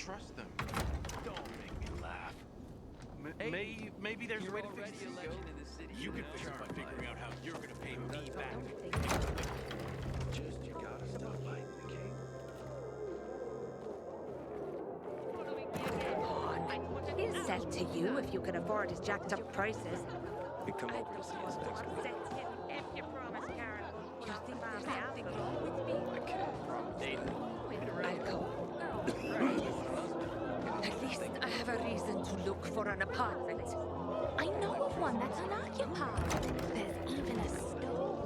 trust them. Don't make me laugh. Maybe there's a way to fix this. You can fix it by figuring out how you're gonna pay me back. Just you gotta stop fighting the king. He'll sell to you if you can afford his jacked up prices. We come over to see us next week. If you promise, Karen. You think there's something wrong with me? I can't promise. I'll go. At least I have a reason to look for an apartment. I know of one that's unoccupied. There's even a stove.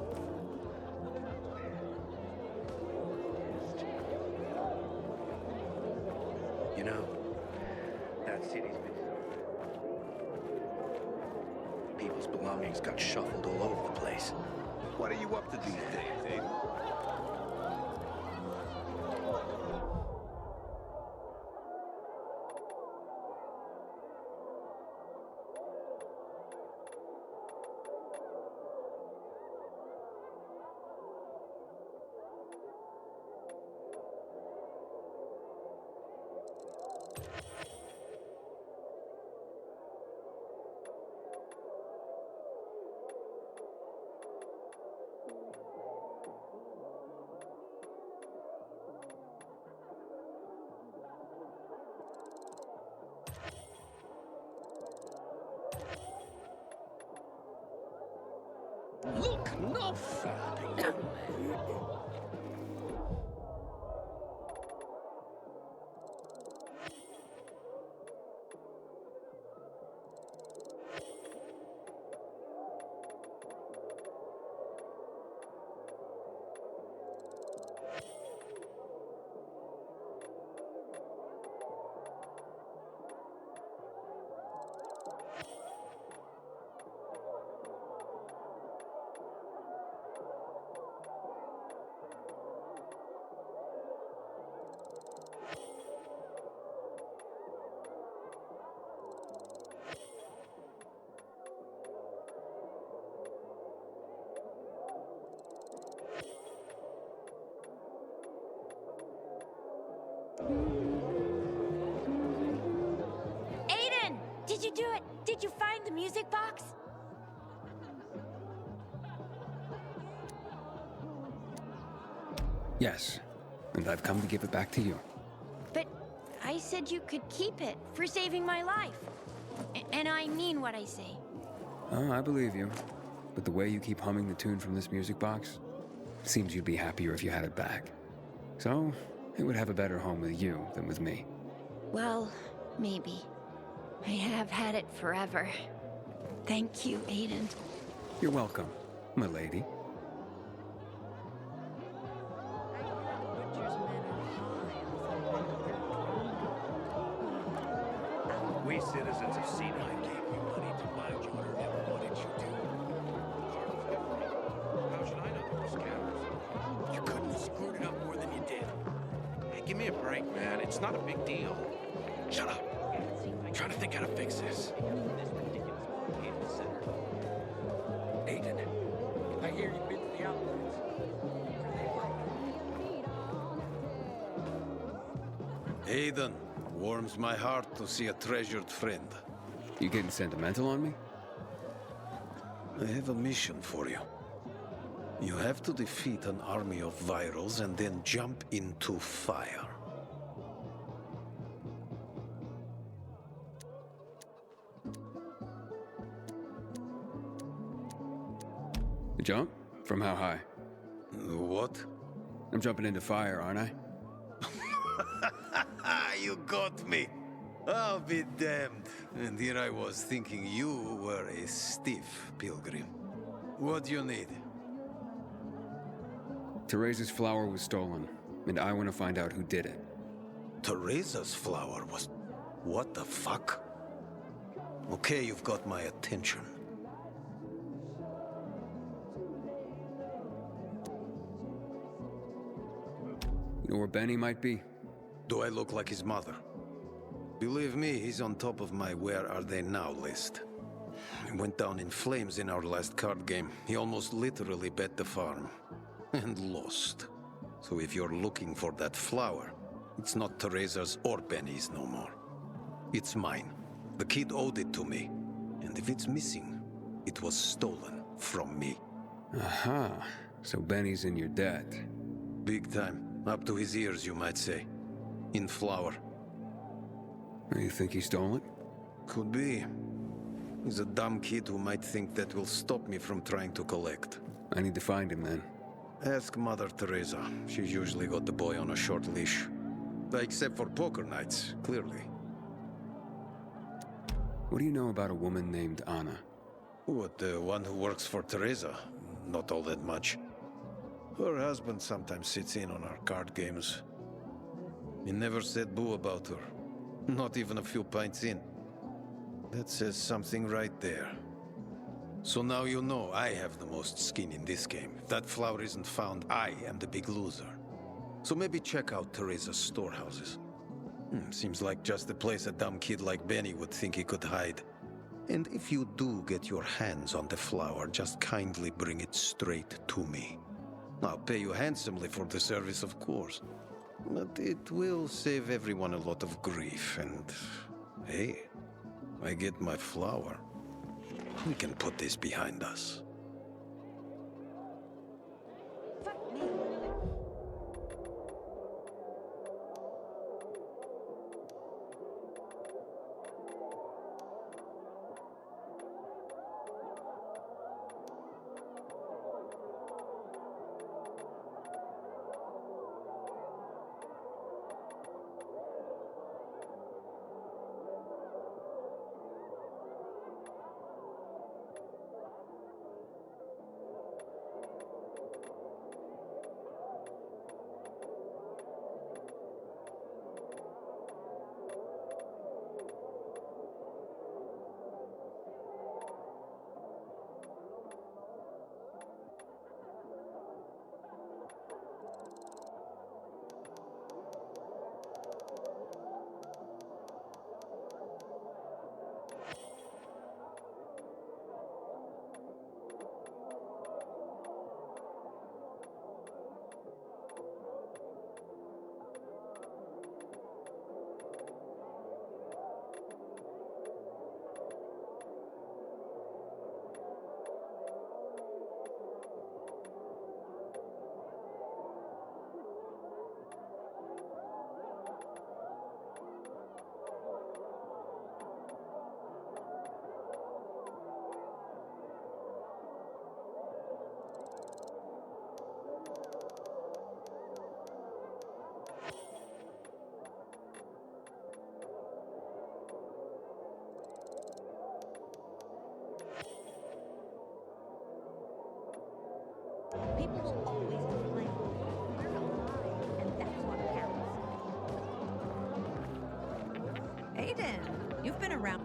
You know, that city's been... People's belongings got shuffled all over the place. What are you up to these days, eh? Look no further. Aiden! Did you do it? Did you find the music box? Yes, and I've come to give it back to you. But I said you could keep it for saving my life. And I mean what I say. Oh, I believe you. But the way you keep humming the tune from this music box, seems you'd be happier if you had it back. So, it would have a better home with you than with me. Well, maybe. I have had it forever. Thank you, Aiden. You're welcome, my lady. We citizens of Cena gave you money to buy water, and what did you do? How should I know there were scammers? You couldn't have screwed it up more than you did. Hey, give me a break, man. It's not a big deal. Shut up. I'm trying to think how to fix this. Aiden, I hear you've been to the outlets. Aiden, warms my heart to see a treasured friend. You getting sentimental on me? I have a mission for you. You have to defeat an army of virals and then jump into fire. Jump? From how high? What? I'm jumping into fire, aren't I? You got me. I'll be damned. And here I was thinking you were a stiff pilgrim. What do you need? Teresa's flower was stolen, and I want to find out who did it. Teresa's flower was... What the fuck? Okay, you've got my attention. You know where Benny might be? Do I look like his mother? Believe me, he's on top of my where are they now list. He went down in flames in our last card game. He almost literally bet the farm. And lost. So if you're looking for that flower, It's not Teresa's or Benny's no more. It's mine. The kid owed it to me. And if it's missing, it was stolen from me. Aha. So Benny's in your debt. Big time. Up to his ears, you might say. In flour. You think he stole it? Could be. He's a dumb kid who might think that will stop me from trying to collect. I need to find him then. Ask Mother Teresa. She's usually got the boy on a short leash. Except for poker nights, clearly. What do you know about a woman named Anna? What, the one who works for Teresa? Not all that much. Her husband sometimes sits in on our card games. He never said boo about her. Not even a few pints in. That says something right there. So now you know I have the most skin in this game. If that flower isn't found, I am the big loser. So maybe check out Teresa's storehouses. Seems like just the place a dumb kid like Benny would think he could hide. And if you do get your hands on the flower, just kindly bring it straight to me. I'll pay you handsomely for the service, of course. But it will save everyone a lot of grief, and... hey, I get my flower. We can put this behind us. People will always complain. We're alive, and that's what counts. Aiden, you've been around.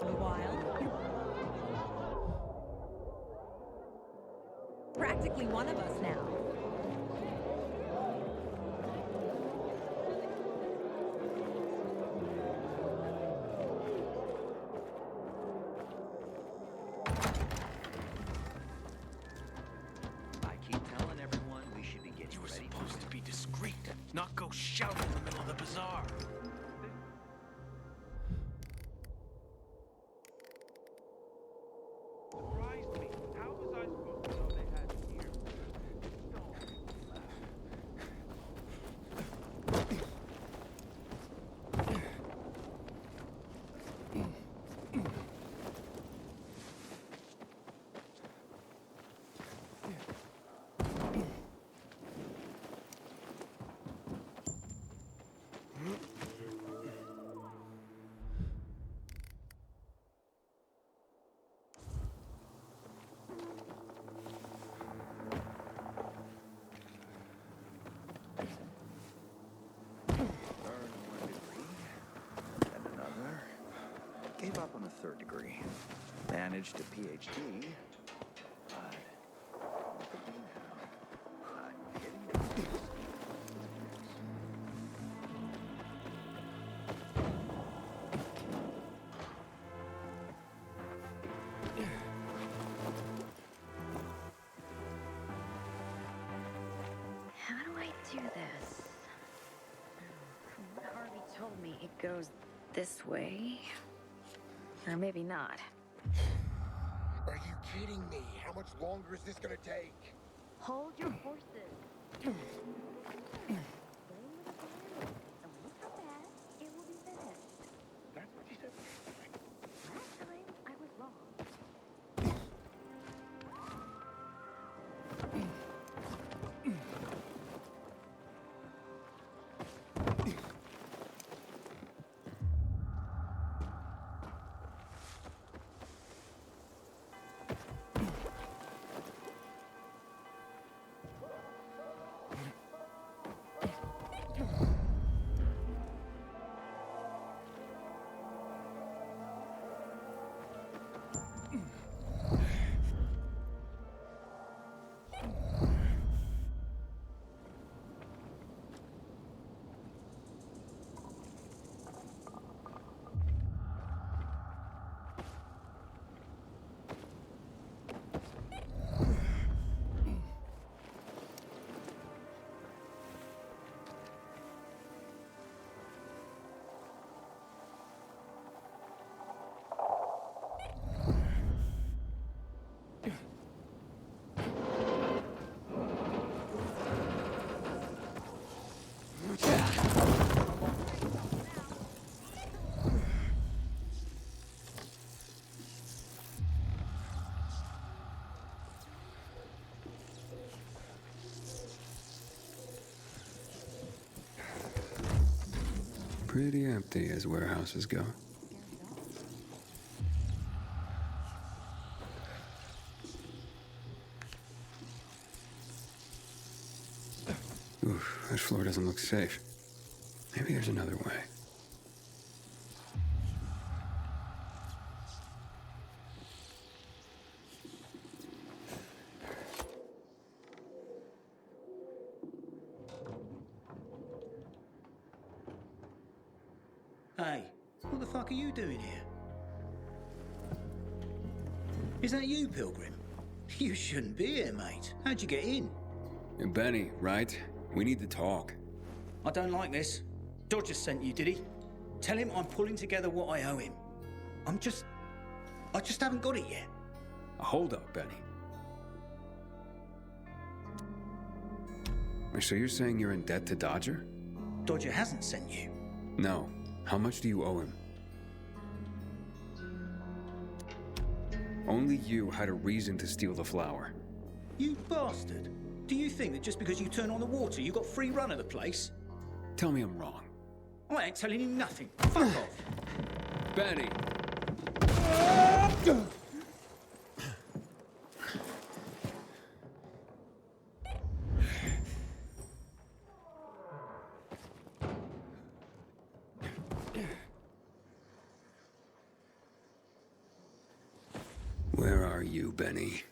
A while. Practically one of us now. I keep telling everyone we should be getting You were ready. supposed to be discreet, not go shouting in the middle of the bazaar. Surprised me. How was I supposed to know they had it here? Stop on a third degree. Managed a PhD, but look at me now. I'm getting it. How do I do this? From what Harvey told me, it goes this way. Or maybe not. Are you kidding me? How much longer is this gonna take? Hold your horses. Stay with the plan, and when you come back, it will be finished. That's what you said. Last time, I was wrong. Pretty empty as warehouses go. Oof, this floor doesn't look safe. Maybe there's another way. Hey, what the fuck are you doing here? Is that you, Pilgrim? You shouldn't be here, mate. How'd you get in? And Benny, right? We need to talk. I don't like this. Dodger sent you, did he? Tell him I'm pulling together what I owe him. I just haven't got it yet. Hold up, Benny. So you're saying you're in debt to Dodger? Dodger hasn't sent you. No. How much do you owe him? Only you had a reason to steal the flower. You bastard. Do you think that just because you turn on the water, you got free run of the place? Tell me I'm wrong. I ain't telling you nothing. Fuck off. Benny! Where are you, Benny?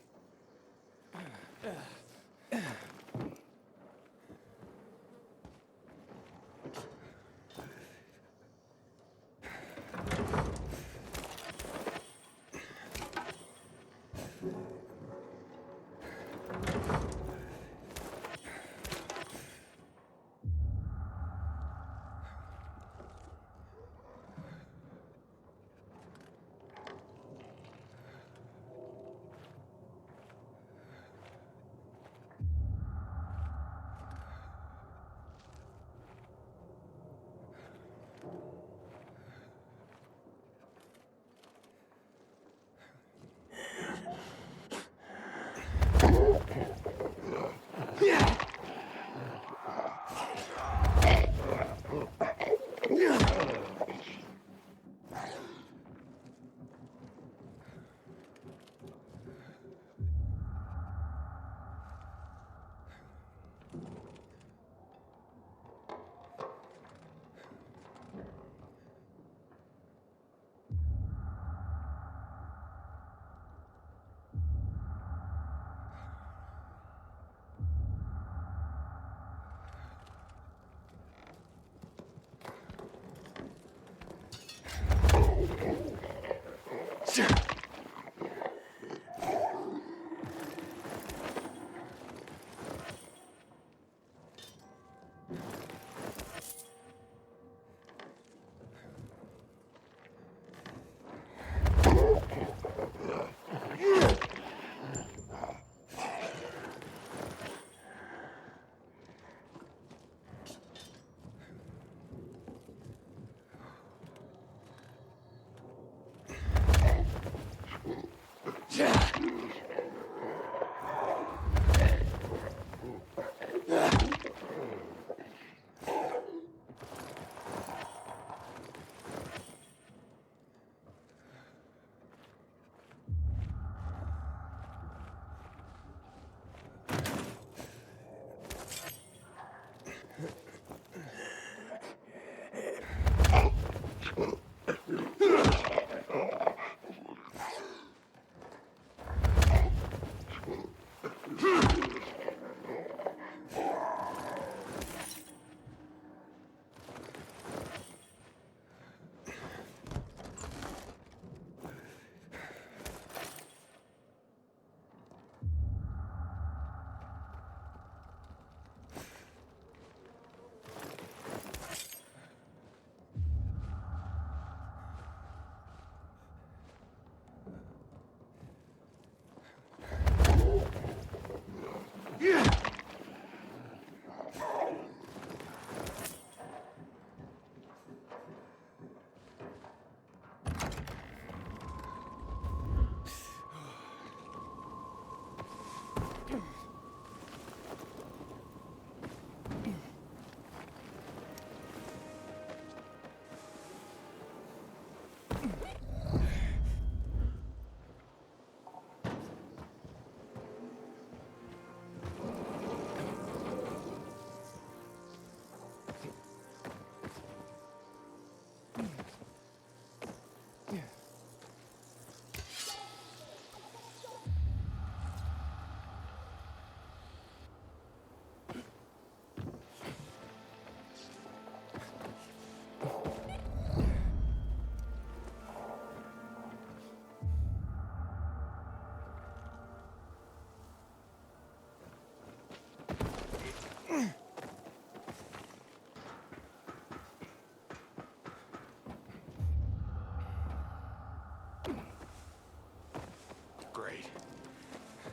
Great.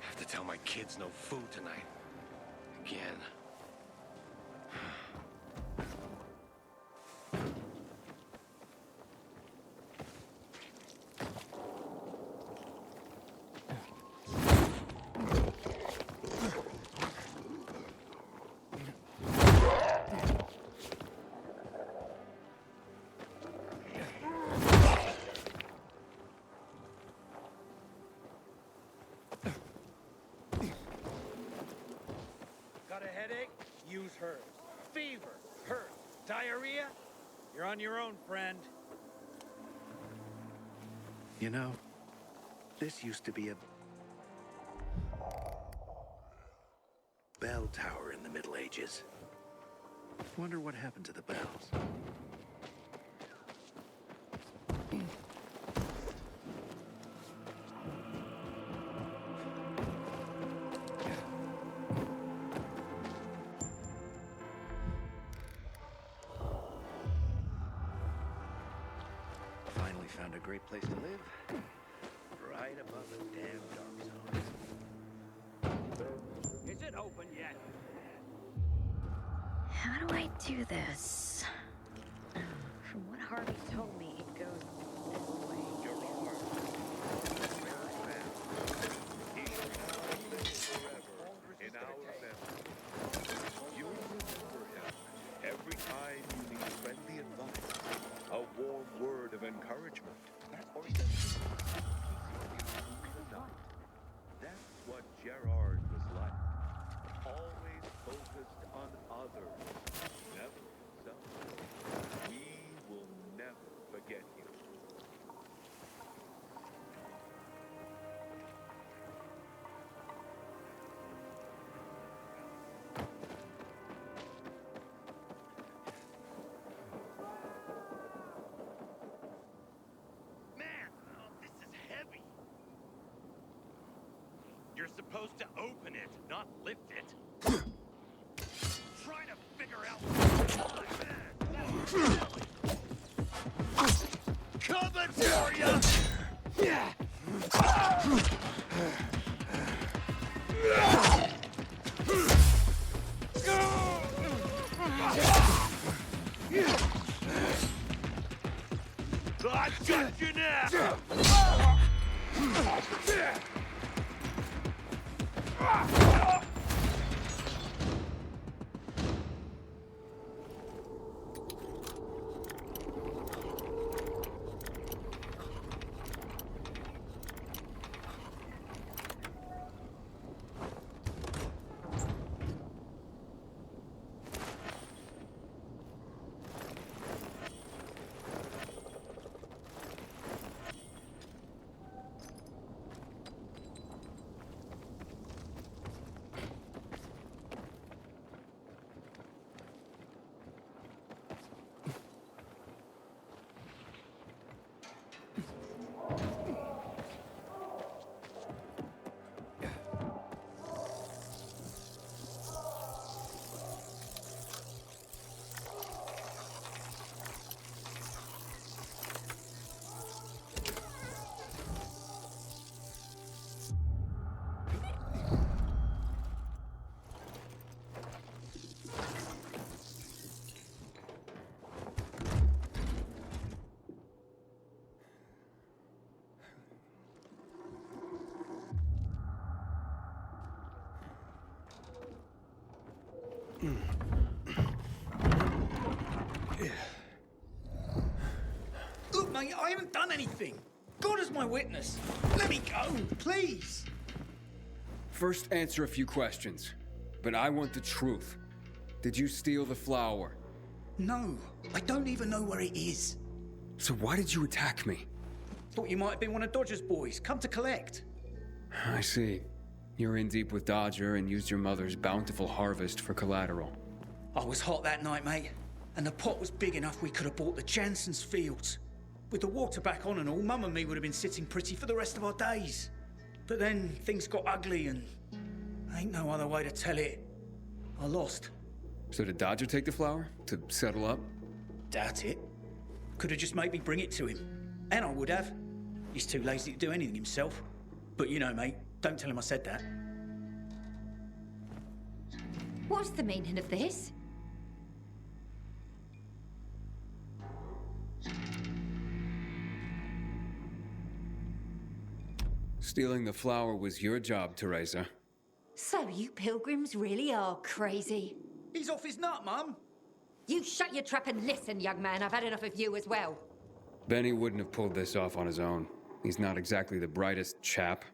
Have to tell my kids no food tonight. Again. Got a headache? Use hers. Fever, hurt, diarrhea? You're on your own, friend. You know, this used to be a bell tower in the Middle Ages. Wonder what happened to the bells. Finally found a great place to live. Right above the damn dark zone. Is it open yet? How do I do this? From what Harvey told me, it goes this way. In our family, you will remember him every time you need friendly advice, a warm word of encouragement, or even that's what Gerard was like. Always focused on others, never himself. We will never forget you. Man, oh, this is heavy. supposed to open it, not lift it. Trying to figure out what's going on, man. Coming for you! I got you now! Look, mate, I haven't done anything. God is my witness. Let me go, please. First, answer a few questions. But I want the truth. Did you steal the flower? No, I don't even know where it is. So why did you attack me? Thought you might have been one of Dodger's boys, come to collect. I see. You're in deep with Dodger and used your mother's bountiful harvest for collateral. I was hot that night, mate. And the pot was big enough we could have bought the Jansen's fields. With the water back on and all, Mum and me would have been sitting pretty for the rest of our days. But then things got ugly and ain't no other way to tell it. I lost. So did Dodger take the flower? To settle up? Doubt it. Could have just made me bring it to him. And I would have. He's too lazy to do anything himself. But you know, mate, don't tell him I said that. What's the meaning of this? Stealing the flower was your job, Teresa. So you pilgrims really are crazy. He's off his nut, Mum. You shut your trap and listen, young man. I've had enough of you as well. Benny wouldn't have pulled this off on his own. He's not exactly the brightest chap.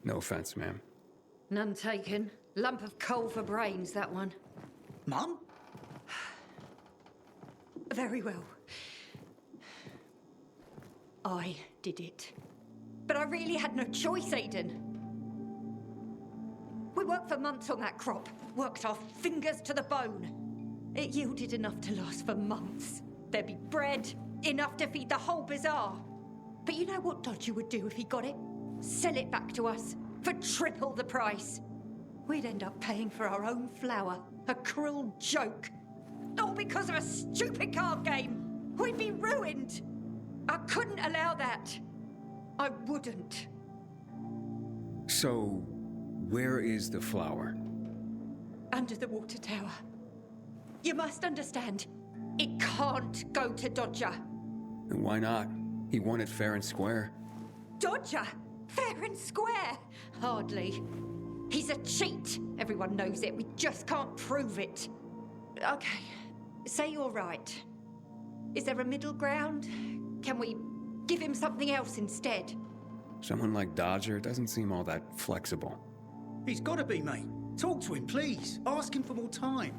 No offense, ma'am. None taken. Lump of coal for brains, that one. Mum? Very well. I did it. But I really had no choice, Aiden. We worked for months on that crop. Worked our fingers to the bone. It yielded enough to last for months. There'd be bread, enough to feed the whole bazaar. But you know what Dodger would do if he got it? Sell it back to us for triple the price. We'd end up paying for our own flour. A cruel joke. All because of a stupid card game. We'd be ruined. I couldn't allow that. I wouldn't. So, where is the flower? Under the water tower. You must understand, it can't go to Dodger. And why not? He won it fair and square. Dodger? Fair and square? Hardly. He's a cheat. Everyone knows it. We just can't prove it. Okay, say you're right. Is there a middle ground? Can we give him something else instead? Someone like Dodger doesn't seem all that flexible. He's got to be, mate. Talk to him, please. Ask him for more time.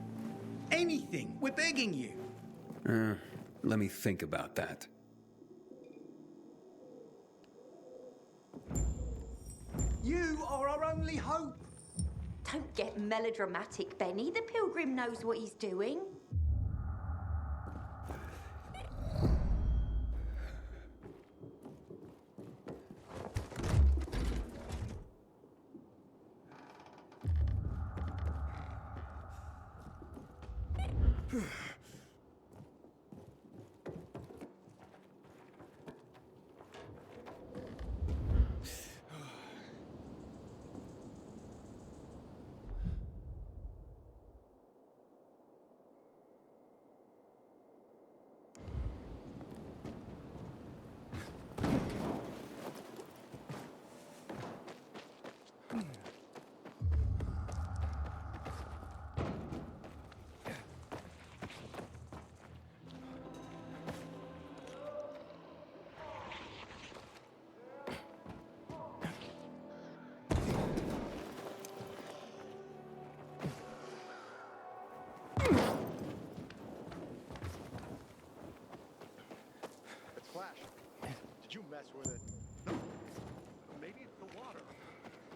Anything. We're begging you. Let me think about that. You are our only hope. Don't get melodramatic, Benny. The pilgrim knows what he's doing. Flash, did you mess with it? No. Maybe it's the water.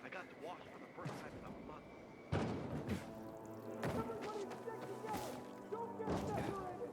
I got to wash for the first time in a month. Everybody stick together! Don't get separated!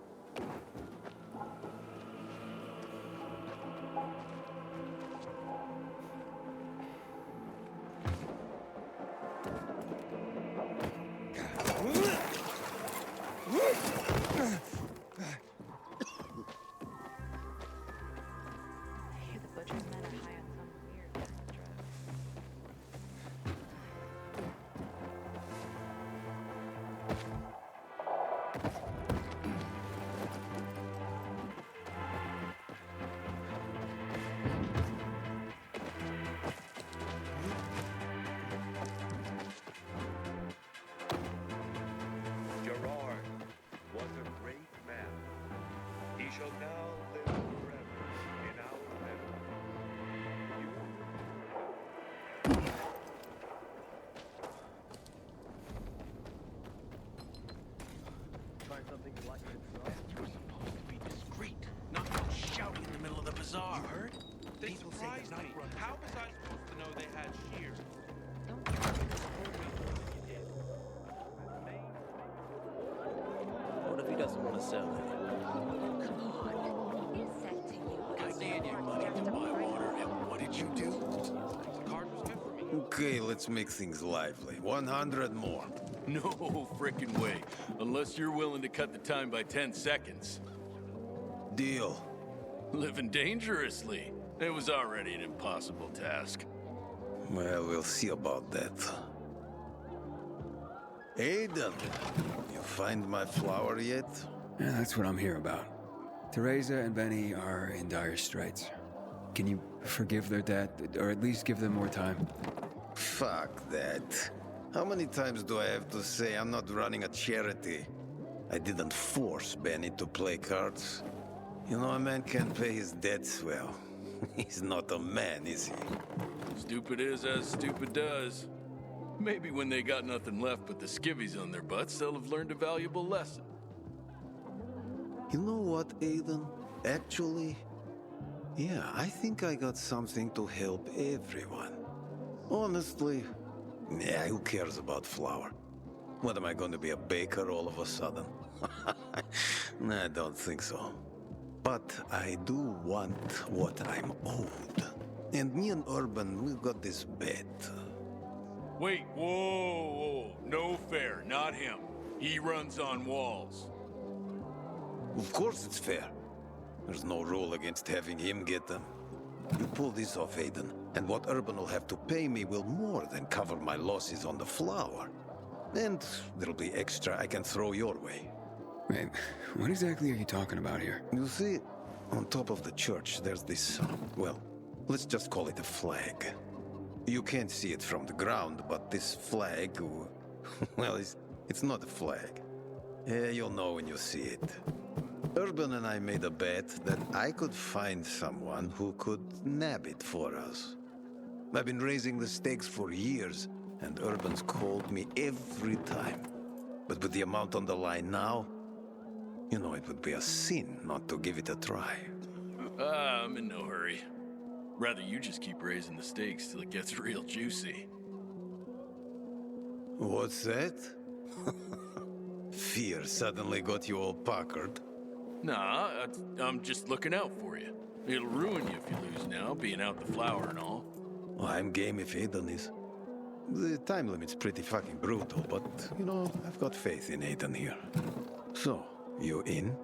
Gerard was a great man. He shall now live forever in our memory. Try something you like yourself. We're supposed to be discreet, not go shouting in the middle of the bazaar. You heard? They surprised me. How was I supposed to know they had shears? What if he doesn't want to sell it? I gave you money to buy water, and what did you do? The card was good for me. Okay, let's make things lively. 100 more. No frickin' way. Unless you're willing to cut the time by 10 seconds. Deal. Living dangerously. It was already an impossible task. Well, we'll see about that. Aiden, you find my flower yet? Yeah, that's what I'm here about. Teresa and Benny are in dire straits. Can you forgive their debt, or at least give them more time? Fuck that. How many times do I have to say I'm not running a charity? I didn't force Benny to play cards. You know, a man can't pay his debts well. He's not a man, is he? Stupid is as stupid does. Maybe when they got nothing left but the skivvies on their butts, they'll have learned a valuable lesson. You know what, Aiden? Actually, yeah, I think I got something to help everyone. Honestly, yeah, who cares about flour? What, am I going to be a baker all of a sudden? Nah, I don't think so. But I do want what I'm owed. And me and Urban, we got this bet. Wait, whoa. No fair, not him. He runs on walls. Of course it's fair. There's no rule against having him get them. You pull this off, Aiden, and what Urban will have to pay me will more than cover my losses on the flour. And there'll be extra I can throw your way. Wait, what exactly are you talking about here? You see, on top of the church, there's this, well, let's just call it a flag. You can't see it from the ground, but this flag, well, it's not a flag. You'll know when you see it. Urban and I made a bet that I could find someone who could nab it for us. I've been raising the stakes for years, and Urban's called me every time. But with the amount on the line now, you know, it would be a sin not to give it a try. I'm in no hurry. Rather you just keep raising the stakes till it gets real juicy. What's that? Fear suddenly got you all puckered. Nah, I'm just looking out for you. It'll ruin you if you lose now, being out the flour and all. Well, I'm game if Aiden is. The time limit's pretty fucking brutal, but, you know, I've got faith in Aiden here. So, you in?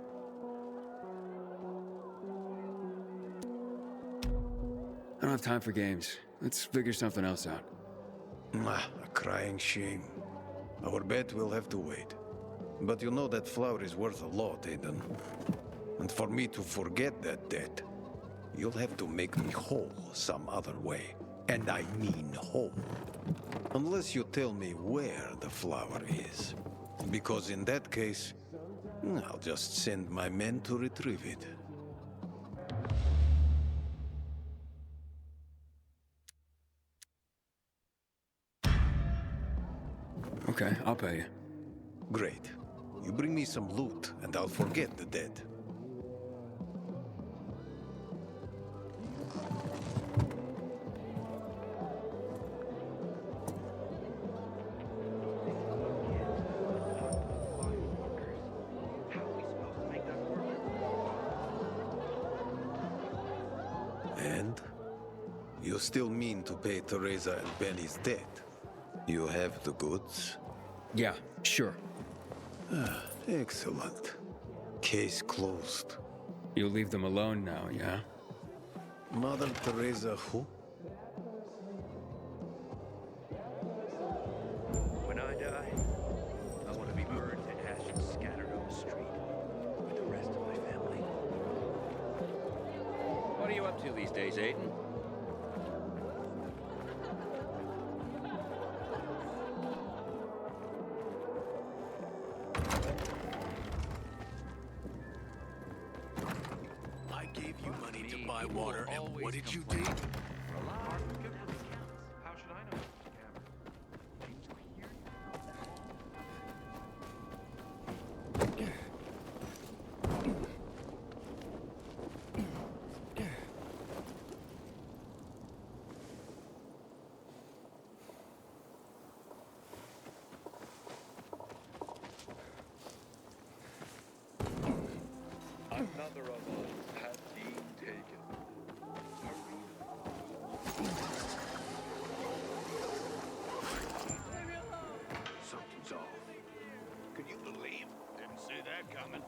I don't have time for games. Let's figure something else out. A crying shame. Our bet will have to wait. But you know that flower is worth a lot, Aiden. And for me to forget that debt, you'll have to make me whole some other way. And I mean whole. Unless you tell me where the flower is. Because in that case, I'll just send my men to retrieve it. Okay, I'll pay you. Great. You bring me some loot, and I'll forget the debt. And? You still mean to pay Teresa and Benny's debt? You have the goods? Yeah, sure. Excellent. Case closed. You'll leave them alone now, yeah? Mother Teresa who? When I die, I want to be burned to ash and scattered on the street with the rest of my family. What are you up to these days, Aiden? I gave you money to buy water, and what did you do? How should I know? Another of us has been taken. Something's off. Can you believe? Didn't see that coming.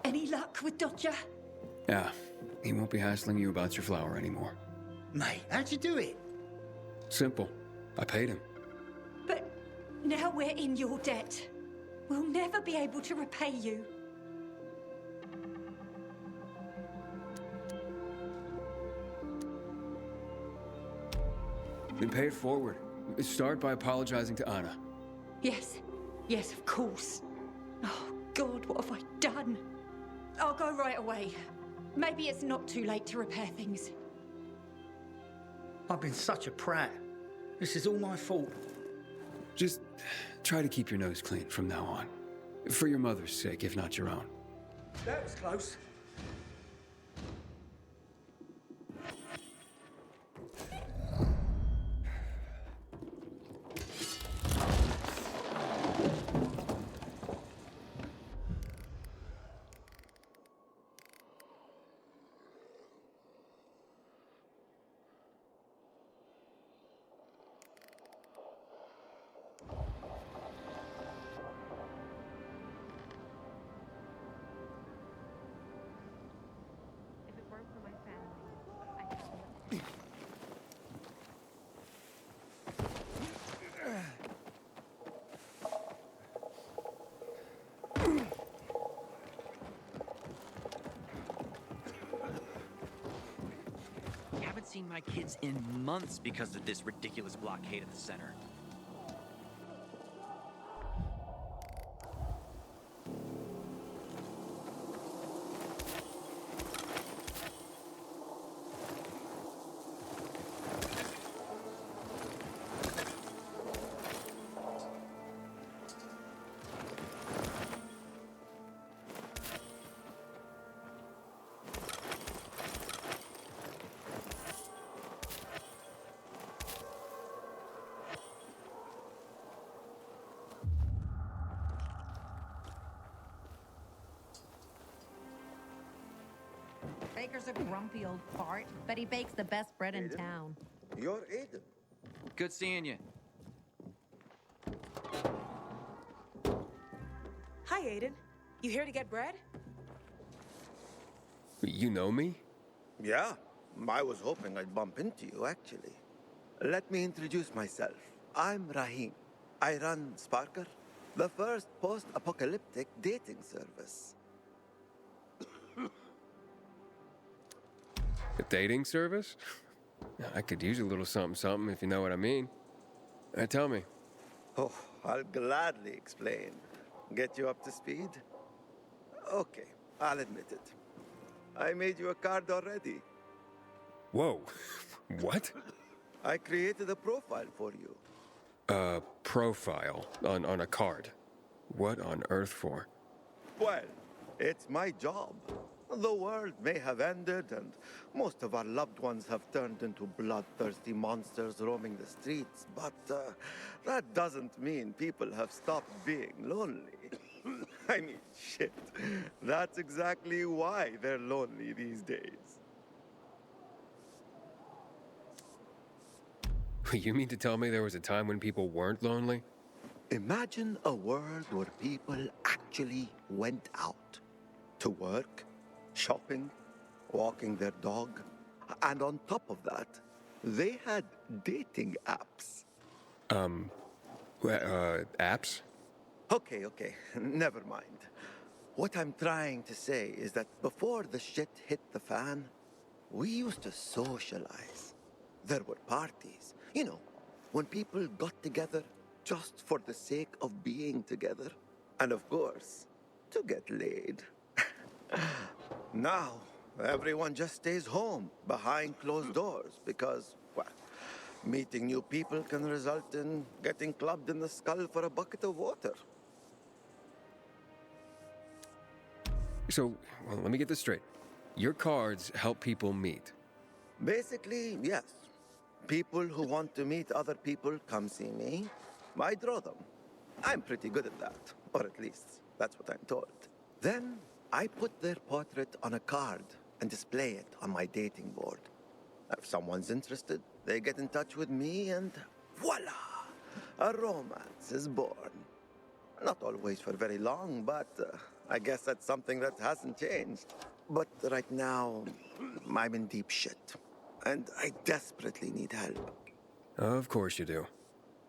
Any luck with Dodger? Yeah, he won't be hassling you about your flower anymore. Mate, how'd you do it? Simple. I paid him. But now we're in your debt. We'll never be able to repay you. Then pay it forward. Start by apologizing to Anna. Yes, yes, of course. Oh, God, what have I done? I'll go right away. Maybe it's not too late to repair things. I've been such a prat. This is all my fault. Just try to keep your nose clean from now on. For your mother's sake, if not your own. That was close. Haven't seen my kids in months because of this ridiculous blockade at the center. Baker's a grumpy old fart, but he bakes the best bread in town. You're Aiden. Good seeing you. Hi, Aiden. You here to get bread? You know me? Yeah, I was hoping I'd bump into you, actually. Let me introduce myself. I'm Rahim. I run Sparker, the first post-apocalyptic dating service. A dating service? I could use a little something, if you know what I mean. Tell me. Oh, I'll gladly explain. Get you up to speed? Okay, I'll admit it. I made you a card already. Whoa. What? I created a profile for you. A profile on a card. What on earth for? Well, it's my job. The world may have ended, and most of our loved ones have turned into bloodthirsty monsters roaming the streets, but that doesn't mean people have stopped being lonely. I mean, shit. That's exactly why they're lonely these days. You mean to tell me there was a time when people weren't lonely? Imagine a world where people actually went out to work, shopping, walking their dog, and on top of that, they had dating apps. Apps? Okay, never mind. What I'm trying to say is that before the shit hit the fan, we used to socialize. There were parties, you know, when people got together just for the sake of being together. And of course, to get laid. Now, everyone just stays home behind closed doors because, well, meeting new people can result in getting clubbed in the skull for a bucket of water. So, well, let me get this straight. Your cards help people meet. Basically, yes. People who want to meet other people come see me. I draw them. I'm pretty good at that, or at least that's what I'm told. Then I put their portrait on a card and display it on my dating board. If someone's interested, they get in touch with me and voila! A romance is born. Not always for very long, but I guess that's something that hasn't changed. But right now, I'm in deep shit. And I desperately need help. Of course you do.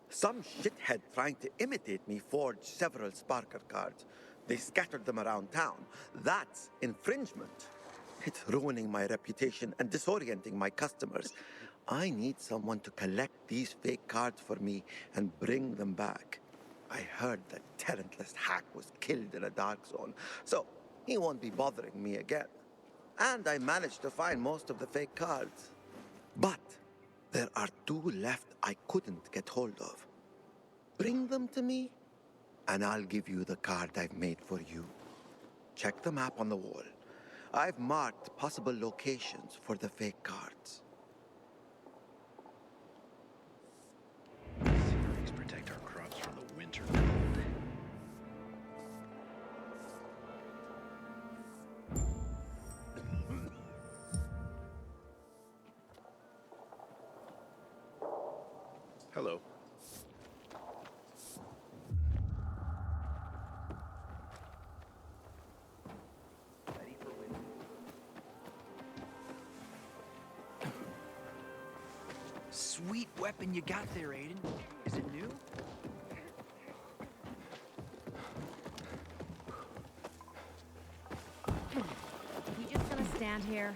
Some shithead trying to imitate me forged several Sparker cards. They scattered them around town. That's infringement. It's ruining my reputation and disorienting my customers. I need someone to collect these fake cards for me and bring them back. I heard that talentless hack was killed in a dark zone, so he won't be bothering me again. And I managed to find most of the fake cards. But there are 2 left I couldn't get hold of. Bring them to me, and I'll give you the card I've made for you. Check the map on the wall. I've marked possible locations for the fake cards. Cereals protect our crops from the winter cold. Hello. Sweet weapon you got there, Aiden. Is it new? You just gonna stand here?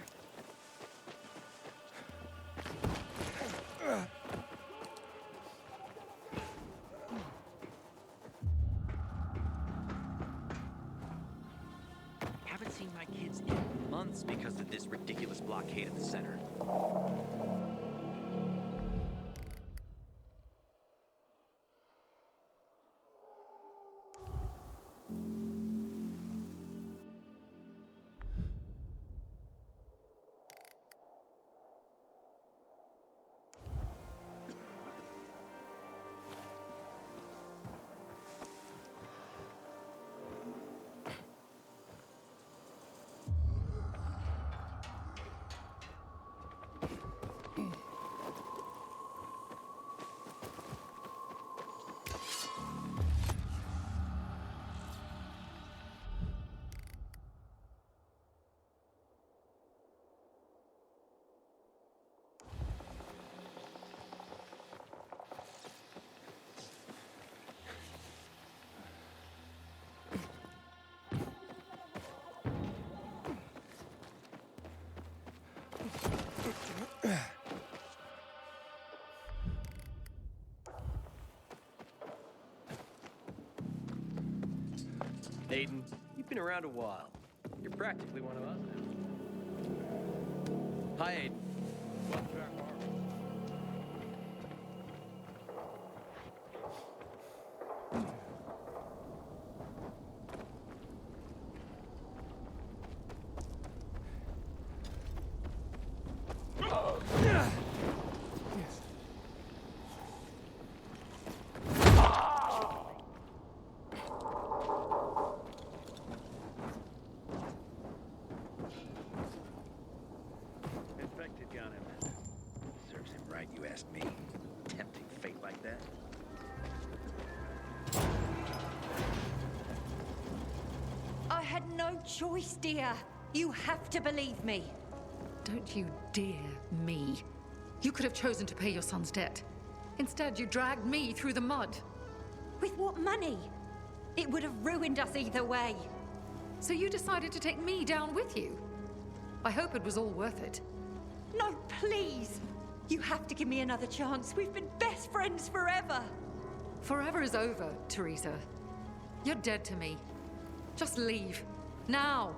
Haven't seen my kids in months because of this ridiculous blockade at the center. Aiden, you've been around a while. You're practically one of us now. Hi, Aiden. Welcome back, Mark. Infected got him. Serves him right, you ask me. Tempting fate like that. I had no choice, dear. You have to believe me. Don't you dare me. You could have chosen to pay your son's debt. Instead, you dragged me through the mud. With what money? It would have ruined us either way. So you decided to take me down with you? I hope it was all worth it. No, please. You have to give me another chance. We've been best friends forever. Forever is over, Teresa. You're dead to me. Just leave. Now.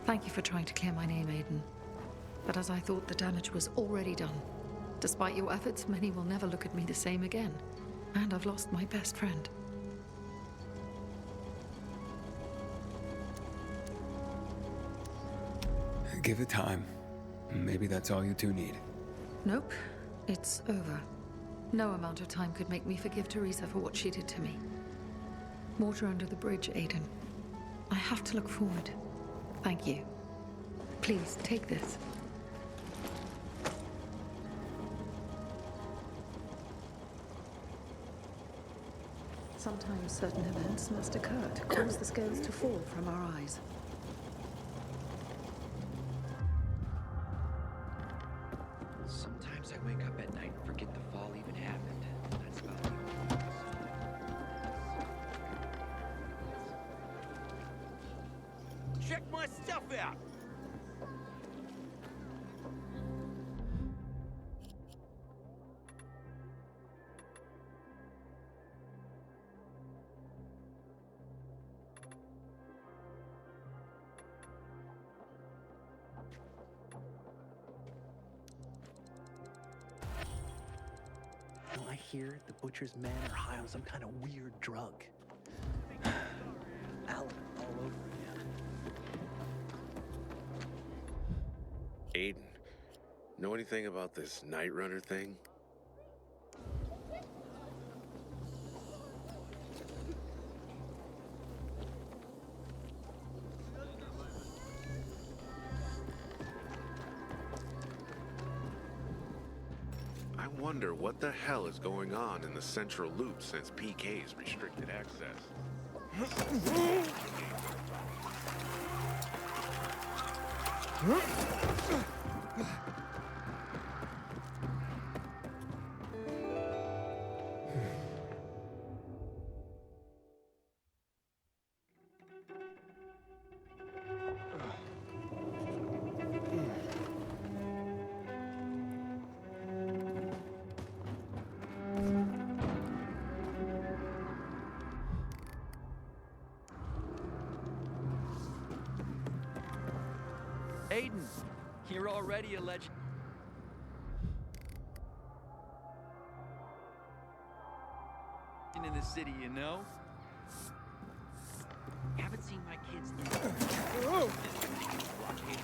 Thank you for trying to clear my name, Aiden. But as I thought, the damage was already done. Despite your efforts, many will never look at me the same again. And I've lost my best friend. Give it time. Maybe that's all you two need. Nope. It's over. No amount of time could make me forgive Teresa for what she did to me. Water under the bridge, Aiden. I have to look forward. Thank you. Please, take this. Sometimes certain events must occur to cause the scales to fall from our eyes. Sometimes I wake up at night and forget the fall even happened. That's about the only Check my stuff out! hear the butcher's men are high on some kind of weird drug. Alan all over again. Aiden, know anything about this Night Runner thing? I wonder what the hell is going on in the central loop since PK's restricted access. Aiden, you're already a legend. In the city, you know? Haven't seen my kids in blockade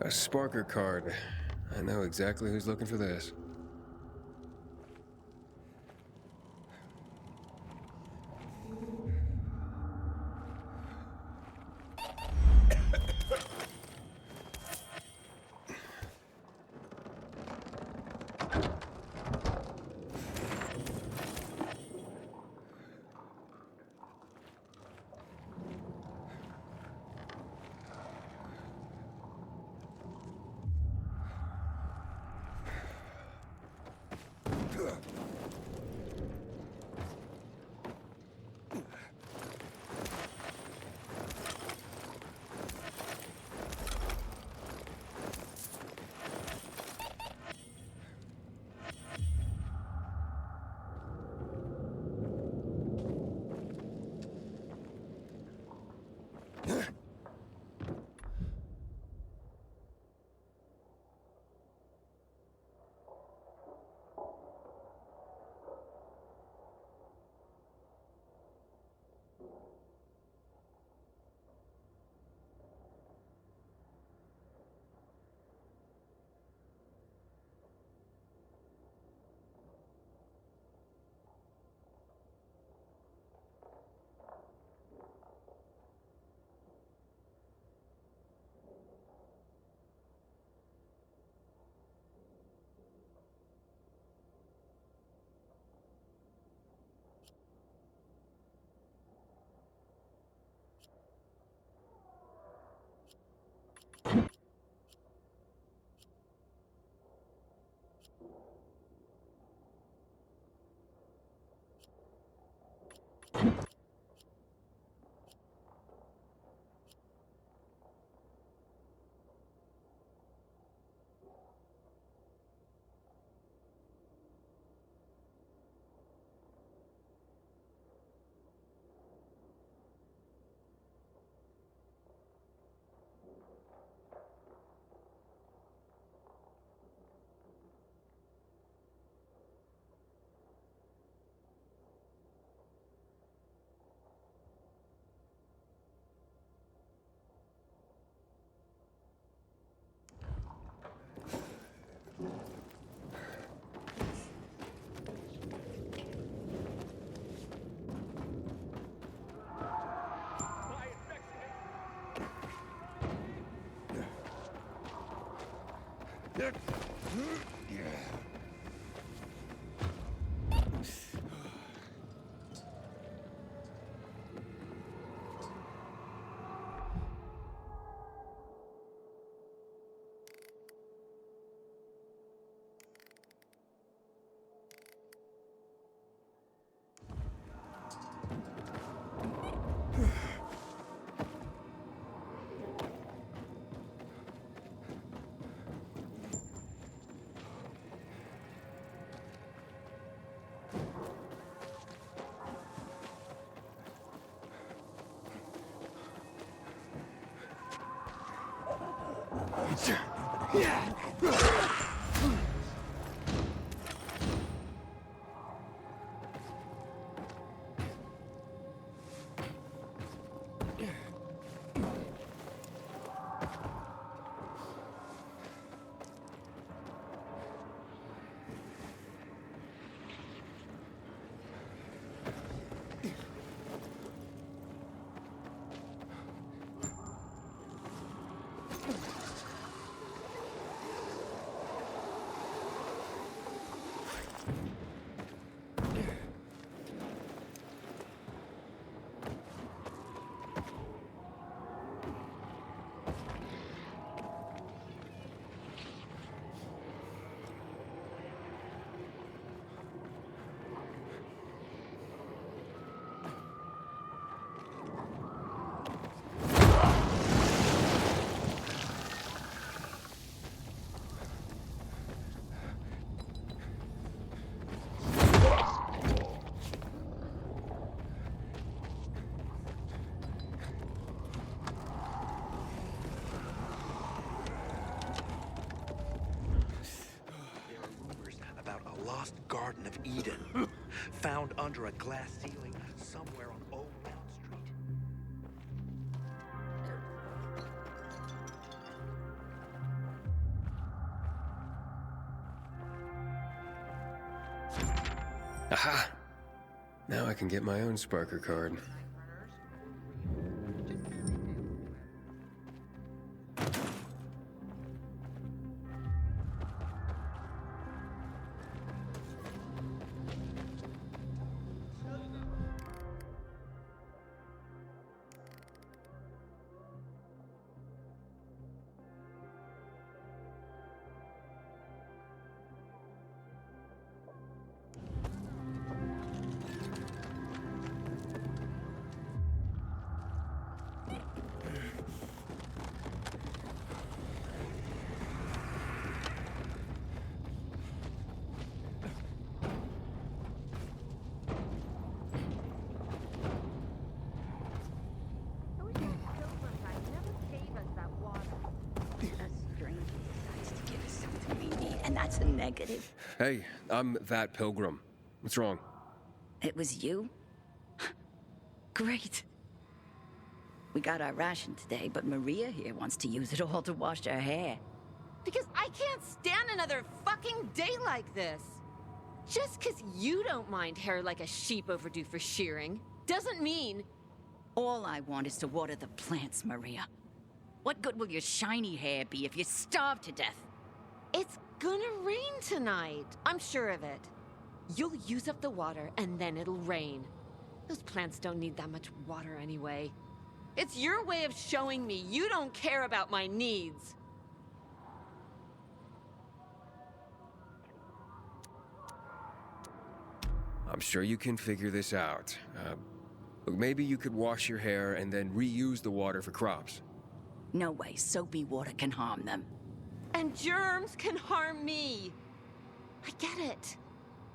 A Sparker card. I know exactly who's looking for this. Lost Garden of Eden, found under a glass ceiling somewhere on Old Mount Street. Aha! Now I can get my own Sparker card. And that's a negative. Hey, I'm that pilgrim. What's wrong? It was you? Great. We got our ration today, but Maria here wants to use it all to wash her hair. Because I can't stand another fucking day like this. Just 'cause you don't mind hair like a sheep overdue for shearing, doesn't mean... All I want is to water the plants, Maria. What good will your shiny hair be if you starve to death? It's gonna rain tonight. I'm sure of it. You'll use up the water, and then it'll rain. Those plants don't need that much water anyway. It's your way of showing me you don't care about my needs. I'm sure you can figure this out. Look, maybe you could wash your hair and then reuse the water for crops. No way soapy water can harm them. And germs can harm me. I get it.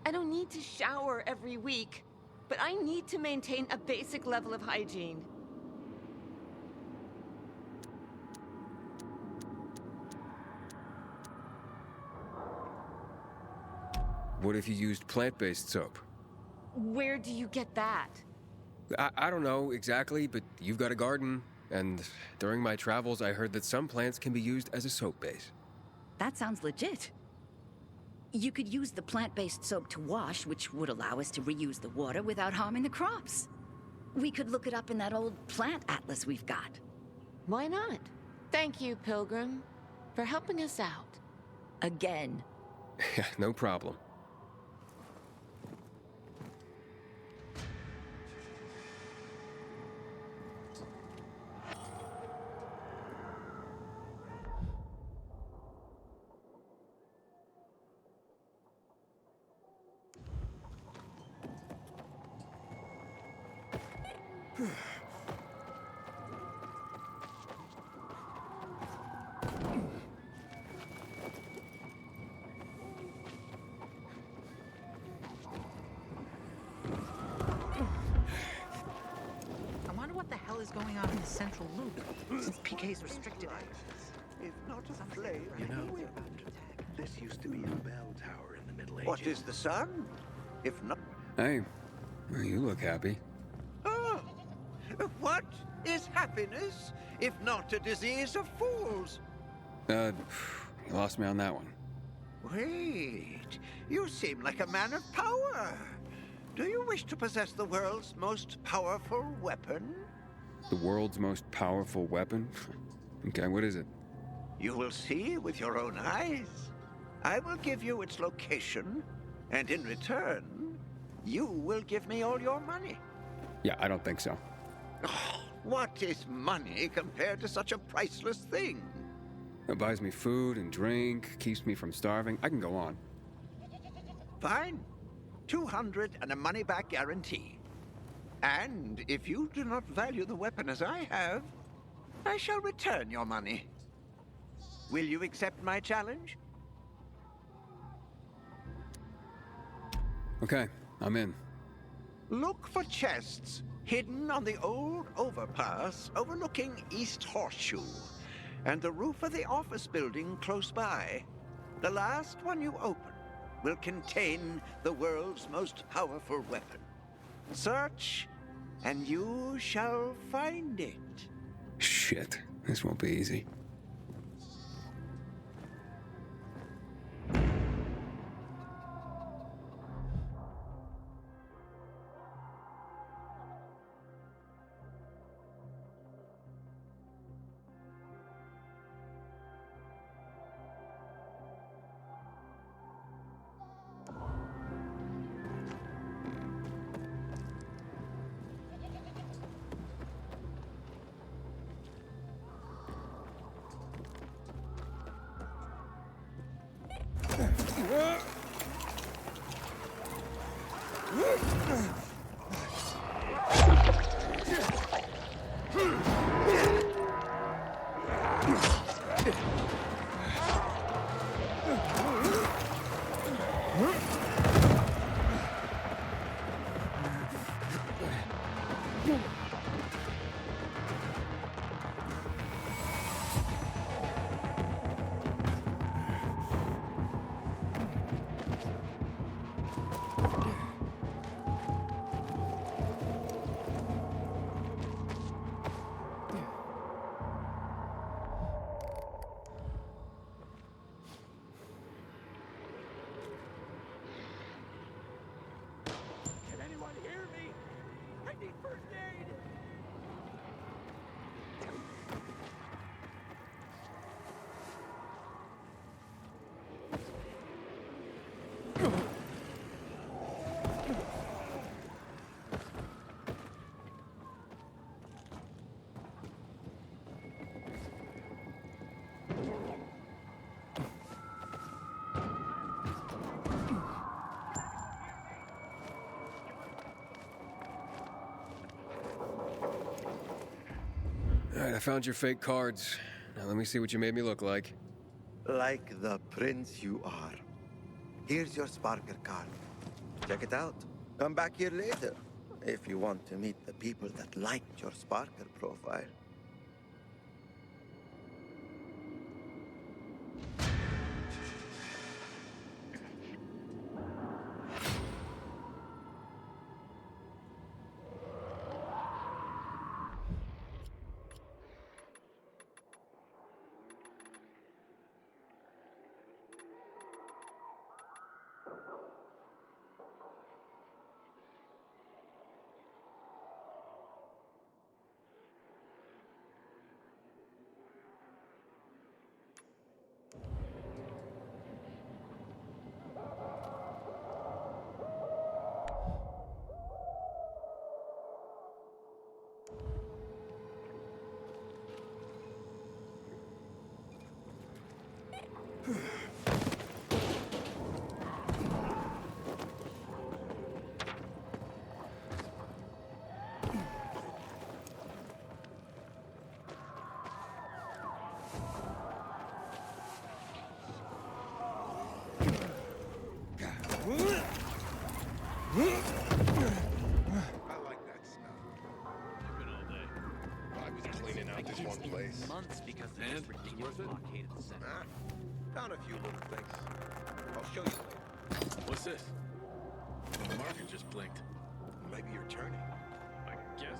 I don't need to shower every week, but I need to maintain a basic level of hygiene. What if you used plant-based soap? Where do you get that? I don't know exactly, but you've got a garden. And during my travels, I heard that some plants can be used as a soap base. That sounds legit. You could use the plant-based soap to wash, which would allow us to reuse the water without harming the crops. We could look it up in that old plant atlas we've got. Why not? Thank you, Pilgrim, for helping us out. Again. Yeah, no problem. I wonder what the hell is going on in the central loop, since PK's restricted access. If not a flame, you know, this used to be a bell tower in the Middle Ages. What is the sun? If not... Hey, well, you look happy. Oh! What is happiness, if not a disease of fools? You lost me on that one. Wait, you seem like a man of power. Do you wish to possess the world's most powerful weapon? The world's most powerful weapon? Okay, what is it? You will see with your own eyes. I will give you its location, and in return, you will give me all your money. Yeah, I don't think so. Oh, what is money compared to such a priceless thing? It buys me food and drink, keeps me from starving. I can go on. Fine. 200 and a money-back guarantee. And if you do not value the weapon as I have, I shall return your money. Will you accept my challenge? Okay, I'm in. Look for chests hidden on the old overpass overlooking East Horseshoe and the roof of the office building close by. The last one you open will contain the world's most powerful weapon. Search, and you shall find it. Shit, this won't be easy. Alright, I found your fake cards. Now let me see what you made me look like. Like the prince you are. Here's your Sparker card. Check it out. Come back here later if you want to meet the people that liked your Sparker profile. I like that smell. Been all day. I was cleaning out this one place. Months because of this ridiculous blockade at the center. Found a few little things. I'll show you later. What's this? The marker just blinked. Maybe you're turning. I guess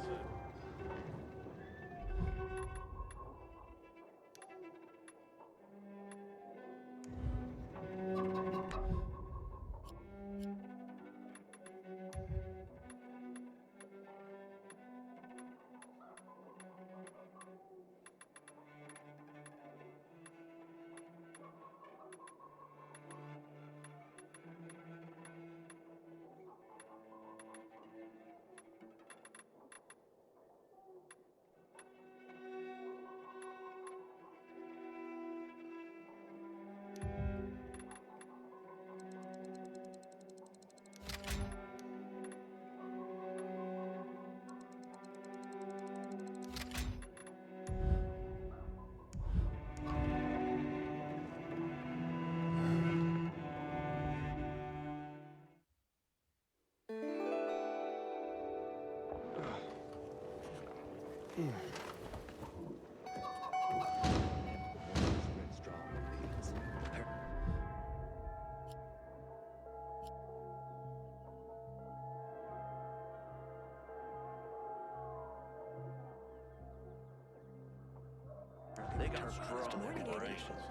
They got strong decorations.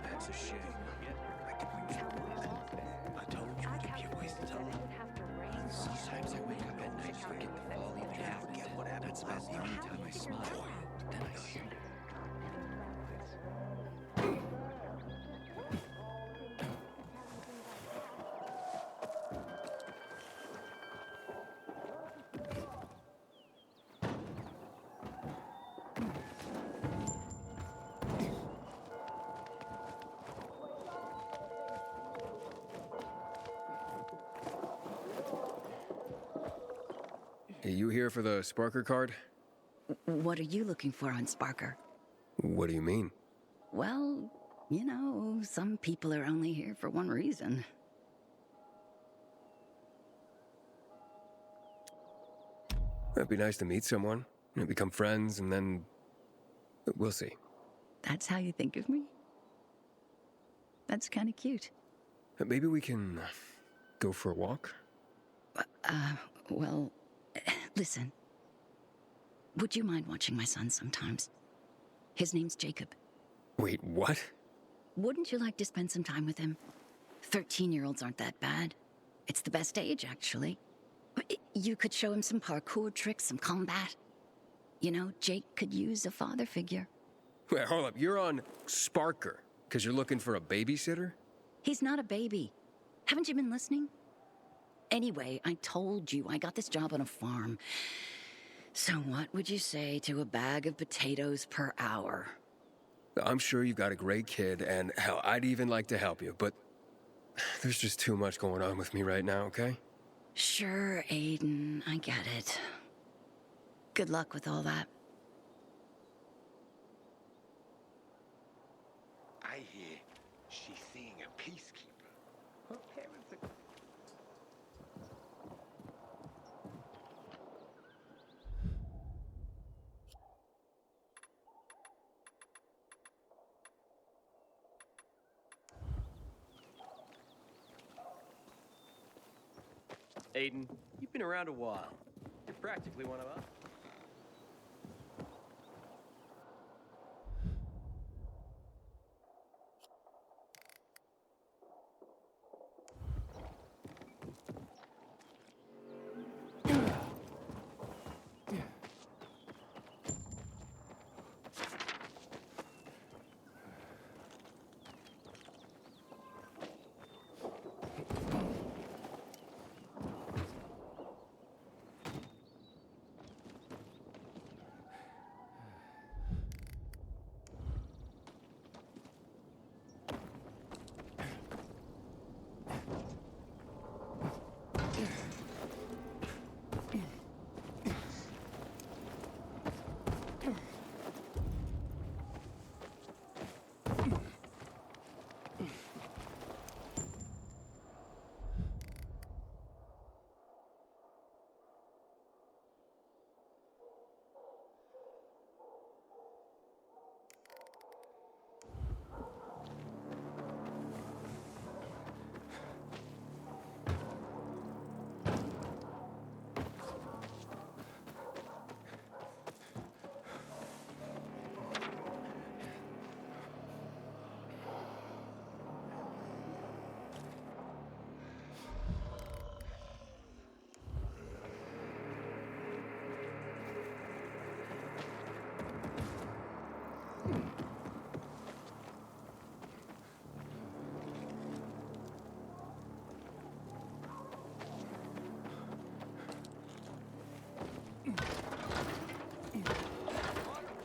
That's a shame. I think we should I told you it could be a waste of time. Sometimes I wake up at night, forget the fall, even forget what happened. That's about the only time I smile. Then I see you. Hey, you here for the Sparker card? What are you looking for on Sparker? What do you mean? Well, you know, some people are only here for one reason. It'd be nice to meet someone, become friends, and then... We'll see. That's how you think of me? That's kind of cute. Maybe we can go for a walk? Well, listen. Would you mind watching my son sometimes? His name's Jacob. Wait, what? Wouldn't you like to spend some time with him? 13-year-olds aren't that bad. It's the best age, actually. You could show him some parkour tricks, some combat. You know, Jake could use a father figure. Wait, hold up. You're on Sparker because you're looking for a babysitter? He's not a baby. Haven't you been listening? Anyway, I told you I got this job on a farm. So what would you say to a bag of potatoes per hour? I'm sure you've got a great kid, and hell, I'd even like to help you, but there's just too much going on with me right now, okay? Sure, Aiden, I get it. Good luck with all that. Aiden, you've been around a while. You're practically one of us.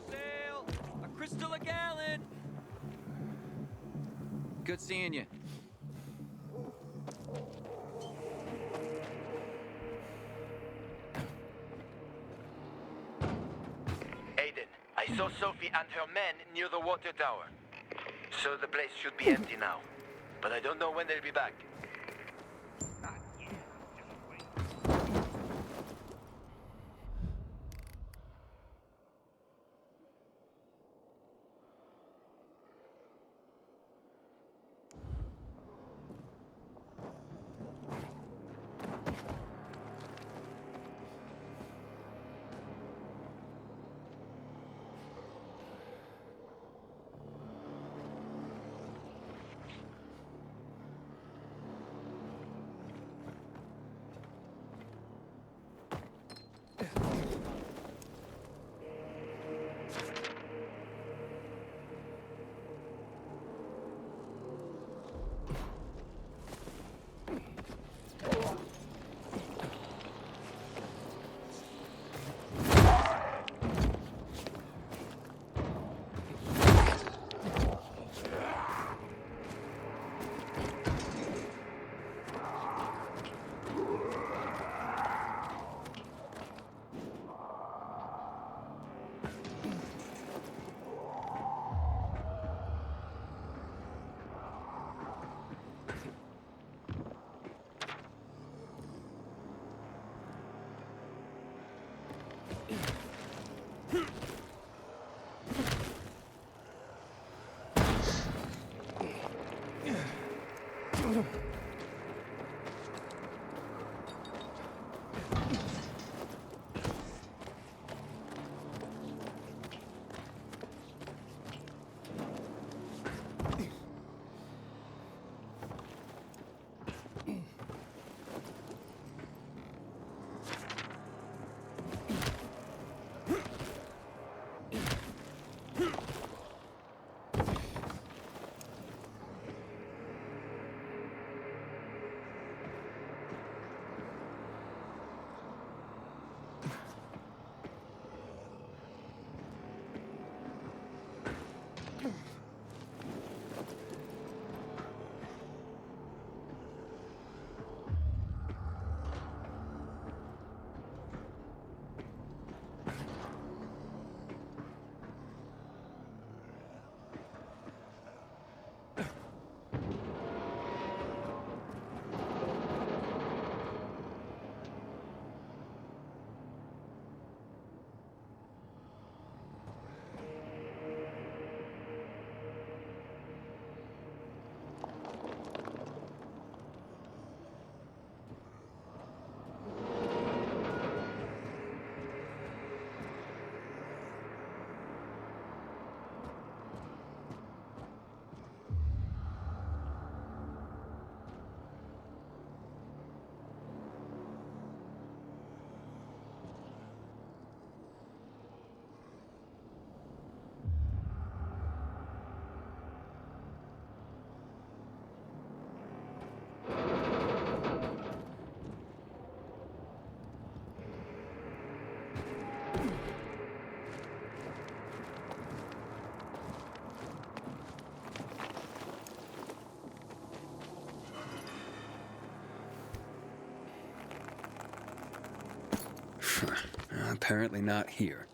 Sail! A crystal a gallon! Good seeing you. Aiden, I saw Sophie and her men near the water tower. So the place should be empty now. But I don't know when they'll be back. Apparently not here.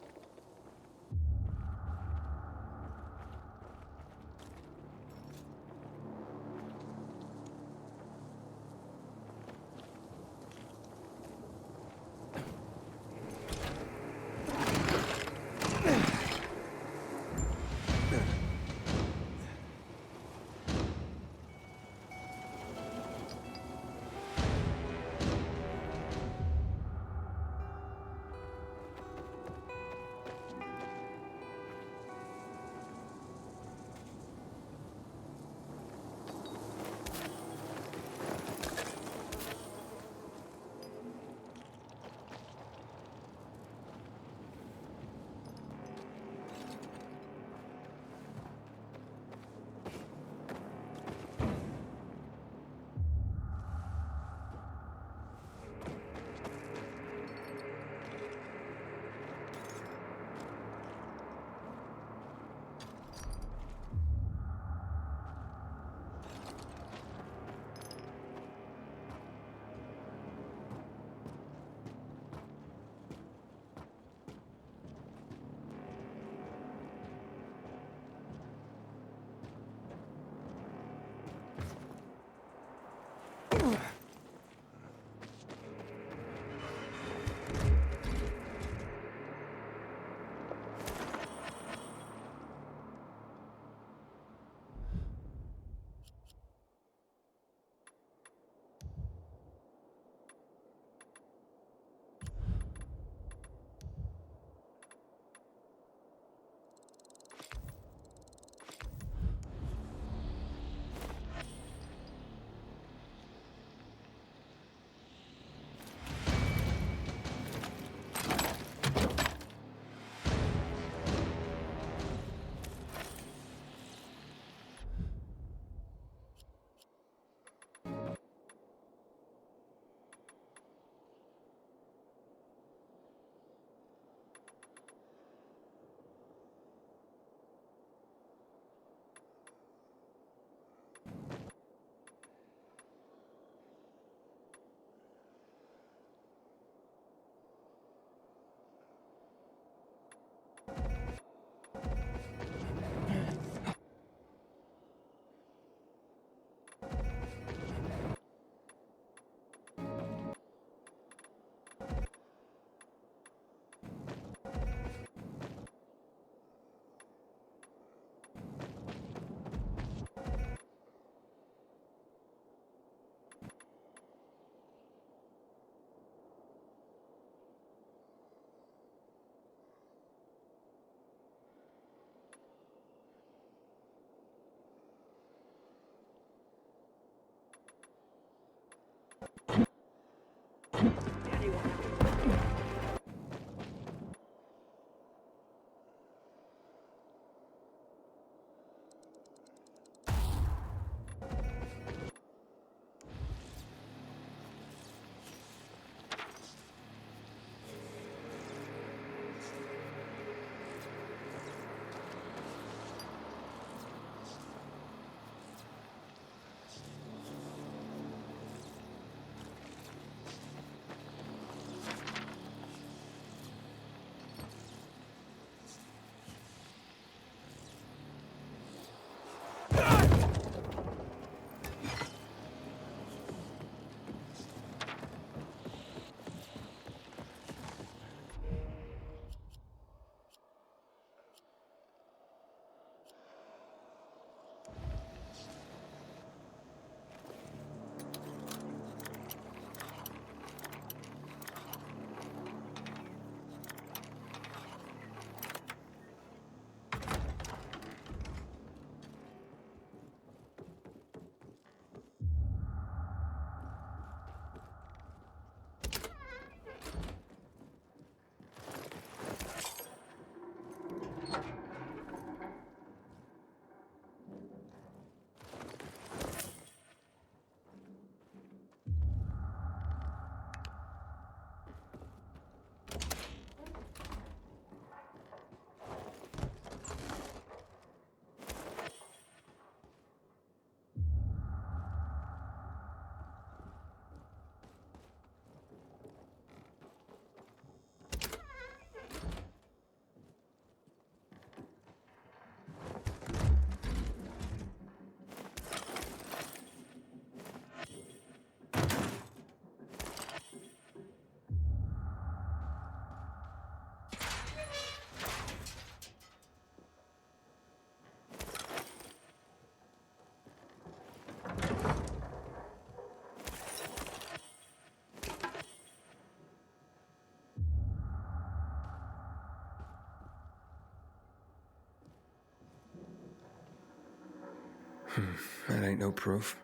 That ain't no proof.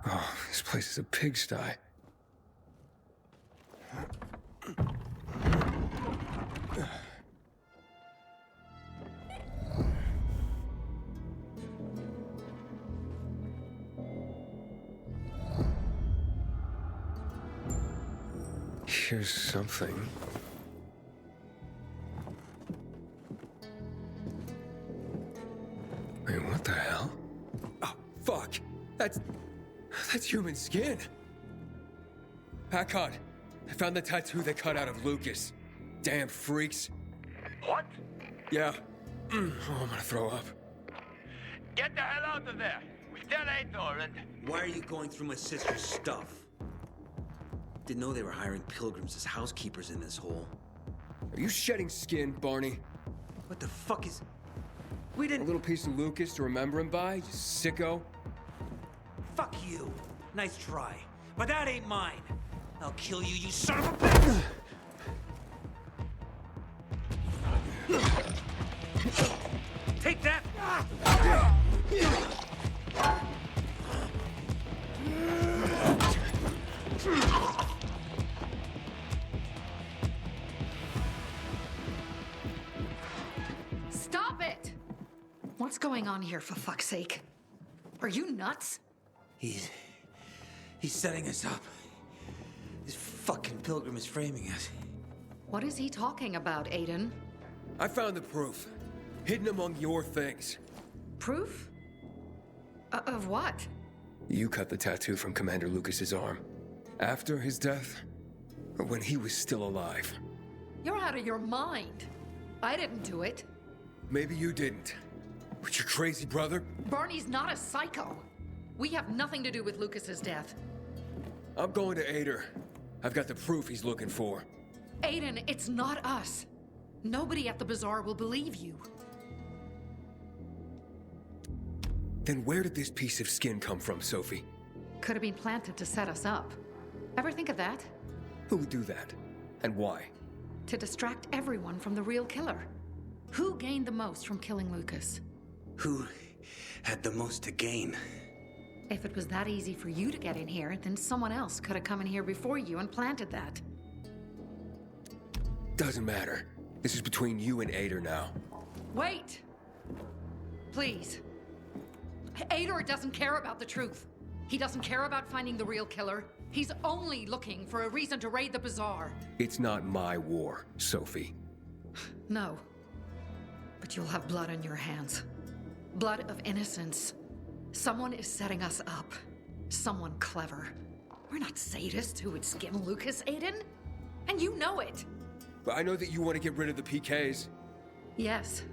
Oh, this place is a pigsty. Here's something. Wait, what the hell? Oh, fuck! That's human skin! Hakon, I found the tattoo they cut out of Lucas. Damn freaks. What? Yeah. Oh, I'm gonna throw up. Get the hell out of there! We still ain't Nolan. Why are you going through my sister's stuff? Didn't know they were hiring pilgrims as housekeepers in this hole. Are you shedding skin, Barney? What the fuck is... We didn't... A little piece of Lucas to remember him by, you sicko? Fuck you. Nice try. But that ain't mine. I'll kill you, you son of a bitch! Take that! Stop it! What's going on here, for fuck's sake? Are you nuts? He's setting us up. This fucking pilgrim is framing us. What is he talking about, Aiden? I found the proof. Hidden among your things. Proof? Of what? You cut the tattoo from Commander Lucas's arm. After his death? Or when he was still alive? You're out of your mind. I didn't do it. Maybe you didn't. But your crazy brother? Barney's not a psycho. We have nothing to do with Lucas's death. I'm going to Ader. I've got the proof he's looking for. Aiden, it's not us. Nobody at the bazaar will believe you. Then where did this piece of skin come from, Sophie? Could have been planted to set us up. Ever think of that? Who would do that? And why? To distract everyone from the real killer. Who gained the most from killing Lucas? Who had the most to gain? If it was that easy for you to get in here, then someone else could have come in here before you and planted that. Doesn't matter. This is between you and Ader now. Wait! Please. Ader doesn't care about the truth. He doesn't care about finding the real killer. He's only looking for a reason to raid the bazaar. It's not my war, Sophie. No. But you'll have blood on your hands. Blood of innocence. Someone is setting us up. Someone clever. We're not sadists who would skim Lucas, Aiden. And you know it. But I know that you want to get rid of the PKs. Yes.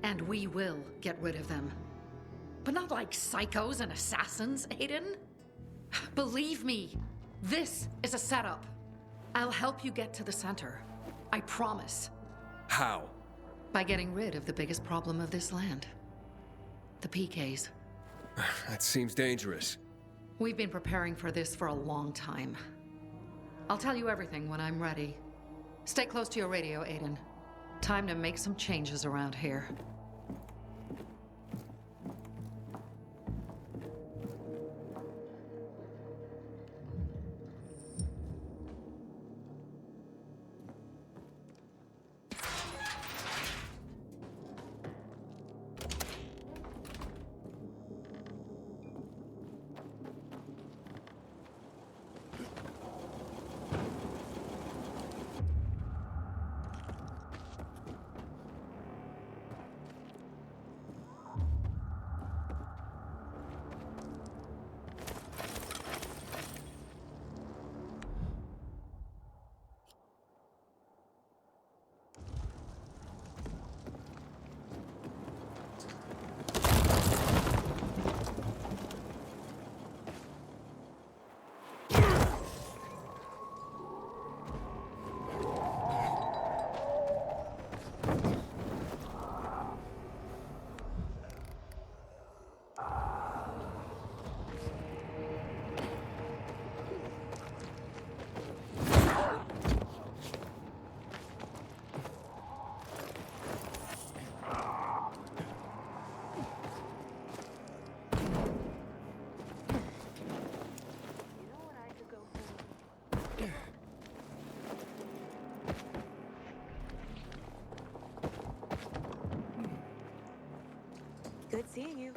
And we will get rid of them. But not like psychos and assassins, Aiden. Believe me, this is a setup. I'll help you get to the center. I promise. How? By getting rid of the biggest problem of this land. The PKs. That seems dangerous. We've been preparing for this for a long time. I'll tell you everything when I'm ready. Stay close to your radio, Aiden. Time to make some changes around here. Good seeing you.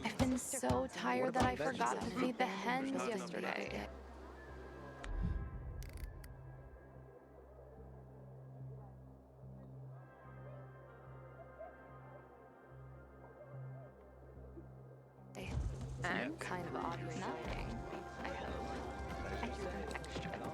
I've been so tired that I forgot to feed the hens yesterday. And kind of odd with nothing, I hope. Extra today.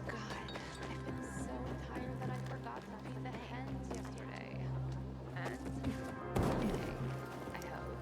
God, I've been so tired that I forgot to feed the hens yesterday. And today, I hope.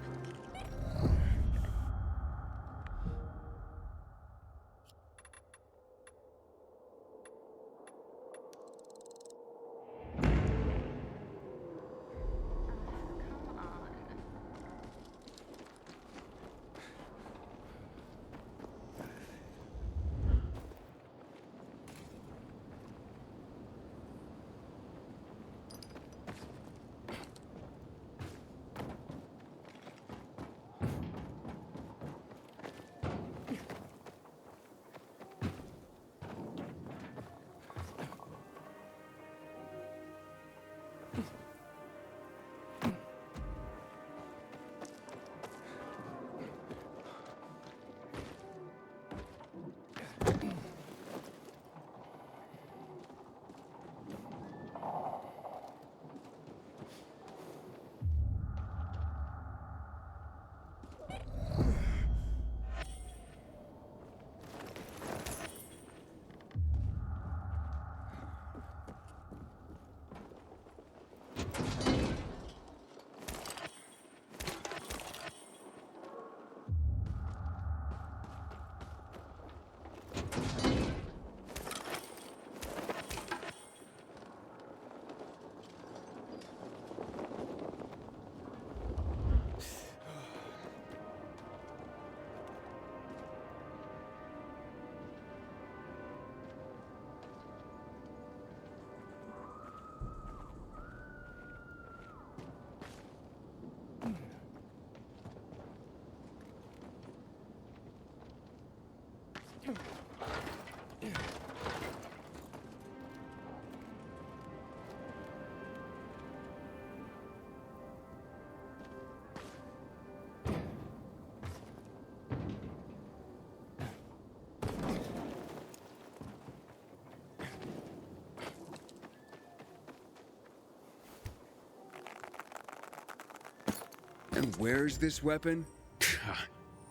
And where's this weapon?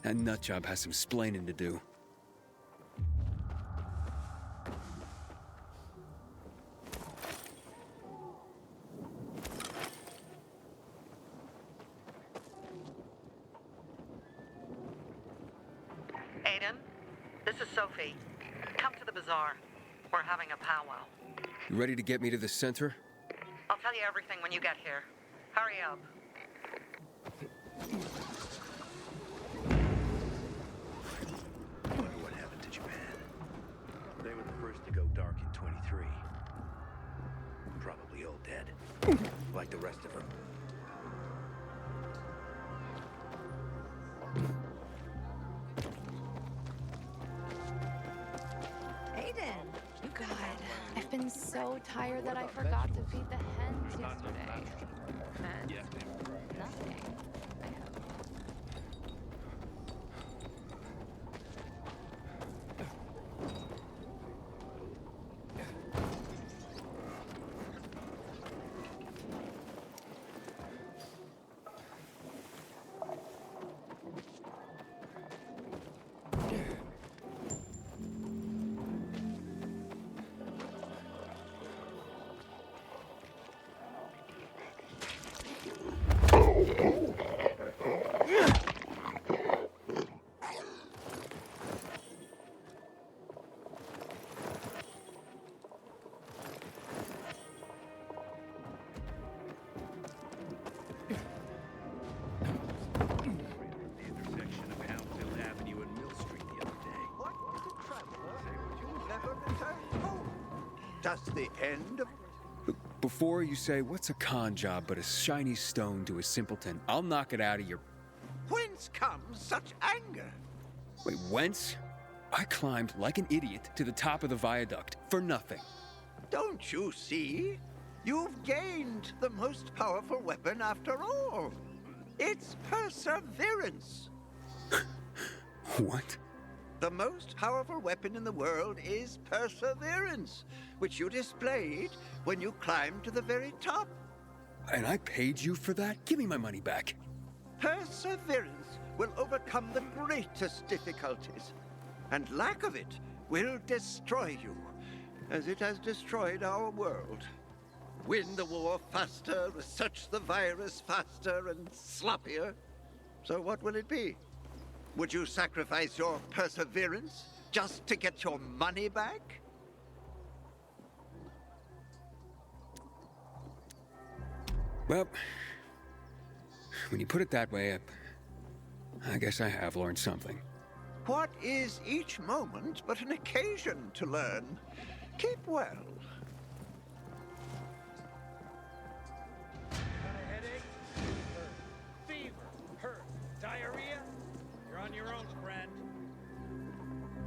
That nutjob has some splaining to do. Aiden, this is Sophie. Come to the bazaar. We're having a powwow. You ready to get me to the center? I'll tell you everything when you get here. Hurry up. Wonder what happened to Japan. They were the first to go dark in 23. Probably all dead. Like the rest of them. Aiden! You God, I've been so tired that I forgot to feed the hens yesterday. And nothing. I hope. just the end of... Before you say, what's a con job but a shiny stone to a simpleton, I'll knock it out of your... Whence comes such anger? Wait, whence? I climbed like an idiot to the top of the viaduct for nothing. Don't you see? You've gained the most powerful weapon after all. It's perseverance. What? The most powerful weapon in the world is perseverance, which you displayed when you climbed to the very top. And I paid you for that? Give me my money back. Perseverance will overcome the greatest difficulties, and lack of it will destroy you, as it has destroyed our world. Win the war faster, research the virus faster and sloppier. So what will it be? Would you sacrifice your perseverance just to get your money back? Well, when you put it that way, I guess I have learned something. What is each moment but an occasion to learn? Keep well. Got a headache? Fever, hurt, diarrhea? You're on your own, friend.